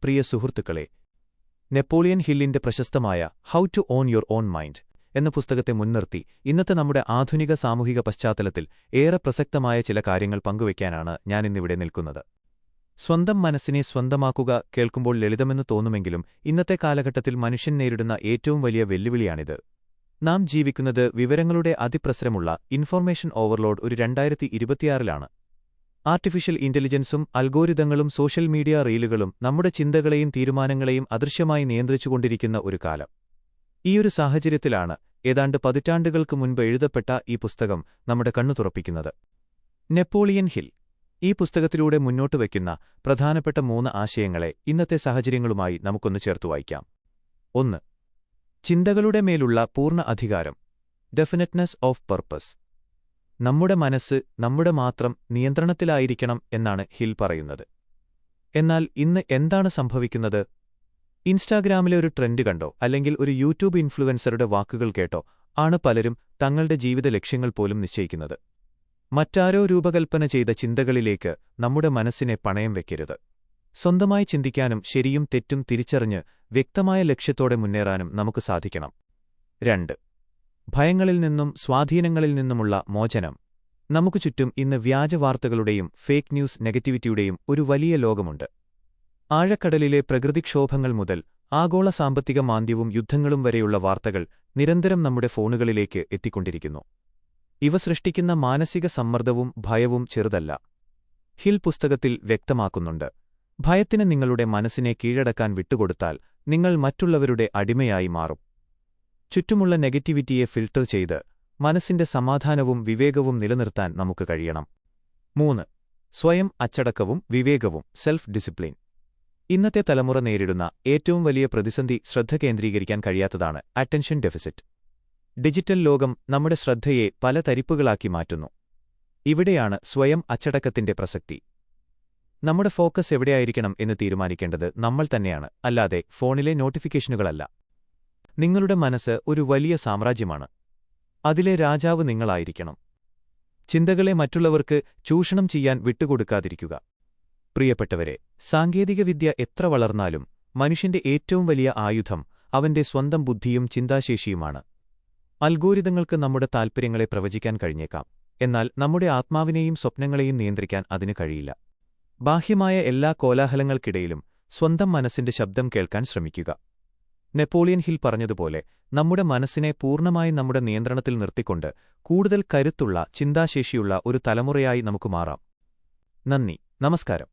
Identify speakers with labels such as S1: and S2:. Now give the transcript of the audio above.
S1: പ്രിയ സുഹൃത്തുക്കളെ, നെപ്പോളിയൻ ഹില്ലിന്റെ പ്രശസ്തമായ how to own your own mind എന്ന പുസ്തകത്തെ മുൻനിർത്തി ഇന്നത്തെ നമ്മുടെ ആധുനിക സാമൂഹിക പശ്ചാത്തലത്തിൽ ഏറെ പ്രസക്തമായ ചില കാര്യങ്ങൾ പങ്കുവയ്ക്കാനാണ് ഞാനിന്നിവിടെ നിൽക്കുന്നത്. സ്വന്തം മനസ്സിനെ സ്വന്തമാക്കുക കേൾക്കുമ്പോൾ ലളിതമെന്ന് തോന്നുമെങ്കിലും ഇന്നത്തെ കാലഘട്ടത്തിൽ മനുഷ്യൻ നേരിടുന്ന ഏറ്റവും വലിയ വെല്ലുവിളിയാണിത്. നാം ജീവിക്കുന്നത് വിവരങ്ങളുടെ അതിപ്രസരമുള്ള ഇൻഫോർമേഷൻ ഓവർലോഡ് ഒരു 2026-ലാണ്. ആർട്ടിഫിഷ്യൽ ഇന്റലിജൻസും അൽഗോരിതങ്ങളും സോഷ്യൽ മീഡിയ റീലുകളും നമ്മുടെ ചിന്തകളെയും തീരുമാനങ്ങളെയും അദൃശ്യമായി നിയന്ത്രിച്ചുകൊണ്ടിരിക്കുന്ന ഒരു കാലം. ഈയൊരു സാഹചര്യത്തിലാണ് ഏതാണ്ട് പതിറ്റാണ്ടുകൾക്ക് മുൻപ് എഴുതപ്പെട്ട ഈ പുസ്തകം നമ്മുടെ കണ്ണു തുറപ്പിക്കുന്നത്. നെപ്പോളിയൻ ഹിൽ ഈ പുസ്തകത്തിലൂടെ മുന്നോട്ട് വയ്ക്കുന്ന പ്രധാനപ്പെട്ട 3 ആശയങ്ങളെ ഇന്നത്തെ സാഹചര്യങ്ങളുമായി നമുക്കൊന്ന് ചേർത്തു വായിക്കാം. 1. ചിന്തകളുടെ മേലുള്ള പൂർണ്ണ അധികാരം, ഡെഫിനറ്റ്നെസ് ഓഫ് പർപ്പസ്. നമ്മുടെ മനസ്സ് നമ്മുടെ മാത്രം നിയന്ത്രണത്തിലായിരിക്കണം എന്നാണ് ഹിൽ പറയുന്നത്. എന്നാൽ ഇന്ന് എന്താണ് സംഭവിക്കുന്നത്? ഇൻസ്റ്റാഗ്രാമിലെ ഒരു ട്രെൻഡ് കണ്ടോ അല്ലെങ്കിൽ ഒരു യൂട്യൂബ് ഇൻഫ്ലുവൻസറുടെ വാക്കുകൾ കേട്ടോ ആണ് പലരും തങ്ങളുടെ ജീവിത ലക്ഷ്യങ്ങൾ പോലും നിശ്ചയിക്കുന്നത്. മറ്റാരോ രൂപകൽപ്പന ചെയ്ത ചിന്തകളിലേക്ക് നമ്മുടെ മനസ്സിനെ പണയം വയ്ക്കരുത്. സ്വന്തമായി ചിന്തിക്കാനും ശരിയും തെറ്റും തിരിച്ചറിഞ്ഞ് വ്യക്തമായ ലക്ഷ്യത്തോടെ മുന്നേറാനും നമുക്ക് സാധിക്കണം. 2. ഭയങ്ങളിൽ നിന്നും സ്വാധീനങ്ങളിൽ നിന്നുമുള്ള മോചനം. നമുക്കു ചുറ്റും ഇന്ന് വ്യാജവാർത്തകളുടെയും ഫേക്ക് ന്യൂസ് നെഗറ്റിവിറ്റിയുടെയും ഒരു വലിയ ലോകമുണ്ട്. ആഴക്കടലിലെ പ്രകൃതിക്ഷോഭങ്ങൾ മുതൽ ആഗോള സാമ്പത്തിക മാന്ദ്യവും യുദ്ധങ്ങളും വരെയുള്ള വാർത്തകൾ നിരന്തരം നമ്മുടെ ഫോണുകളിലേക്ക് എത്തിക്കൊണ്ടിരിക്കുന്നു. ഇവ സൃഷ്ടിക്കുന്ന മാനസിക സമ്മർദ്ദവും ഭയവും ചെറുതല്ല. ഹിൽ പുസ്തകത്തിൽ വ്യക്തമാക്കുന്നുണ്ട്. ഭയത്തിന് നിങ്ങളുടെ മനസ്സിനെ കീഴടക്കാൻ വിട്ടുകൊടുത്താൽ നിങ്ങൾ മറ്റുള്ളവരുടെ അടിമയായി മാറും. ചുറ്റുമുള്ള നെഗറ്റിവിറ്റിയെ ഫിൽട്ടർ ചെയ്ത് മനസ്സിന്റെ സമാധാനവും വിവേകവും നിലനിർത്താൻ നമുക്ക് കഴിയണം. 3. സ്വയം അച്ചടക്കവും വിവേകവും, സെൽഫ് ഡിസിപ്ലിൻ. ഇന്നത്തെ തലമുറ നേരിടുന്ന ഏറ്റവും വലിയ പ്രതിസന്ധി ശ്രദ്ധ കേന്ദ്രീകരിക്കാൻ കഴിയാത്തതാണ് അറ്റൻഷൻ ഡെഫിസിറ്റ്. ഡിജിറ്റൽ ലോകം നമ്മുടെ ശ്രദ്ധയെ പല തരിപ്പുകളാക്കി മാറ്റുന്നു. ഇവിടെയാണ് സ്വയം അച്ചടക്കത്തിന്റെ പ്രസക്തി. നമ്മുടെ ഫോക്കസ് എവിടെയായിരിക്കണം എന്ന് തീരുമാനിക്കേണ്ടത് നമ്മൾ തന്നെയാണ്, അല്ലാതെ ഫോണിലെ നോട്ടിഫിക്കേഷനുകളല്ല. നിങ്ങളുടെ മനസ്സ് ഒരു വലിയ സാമ്രാജ്യമാണ്. അതിലെ രാജാവ് നിങ്ങളായിരിക്കണം. ചിന്തകളെ മറ്റുള്ളവർക്ക് ചൂഷണം ചെയ്യാൻ വിട്ടുകൊടുക്കാതിരിക്കുക. പ്രിയപ്പെട്ടവരെ, സാങ്കേതികവിദ്യ എത്ര വളർന്നാലും മനുഷ്യന്റെ ഏറ്റവും വലിയ ആയുധം അവന്റെ സ്വന്തം ബുദ്ധിയും ചിന്താശേഷിയുമാണ്. അൽഗോരിതങ്ങൾക്ക് നമ്മുടെ താൽപ്പര്യങ്ങളെ പ്രവചിക്കാൻ കഴിഞ്ഞേക്കാം, എന്നാൽ നമ്മുടെ ആത്മാവിനെയും സ്വപ്നങ്ങളെയും നിയന്ത്രിക്കാൻ അതിന് കഴിയില്ല. ബാഹ്യമായ എല്ലാ കോലാഹലങ്ങൾക്കിടയിലും സ്വന്തം മനസ്സിന്റെ ശബ്ദം കേൾക്കാൻ ശ്രമിക്കുക. നെപ്പോളിയൻ ഹിൽ പറഞ്ഞതുപോലെ നമ്മുടെ മനസ്സിനെ പൂർണ്ണമായി നമ്മുടെ നിയന്ത്രണത്തിൽ നിർത്തിക്കൊണ്ട് കൂടുതൽ കരുത്തുള്ള ചിന്താശേഷിയുള്ള ഒരു തലമുറയായി നമുക്ക് മാറാം. നന്ദി, നമസ്കാരം.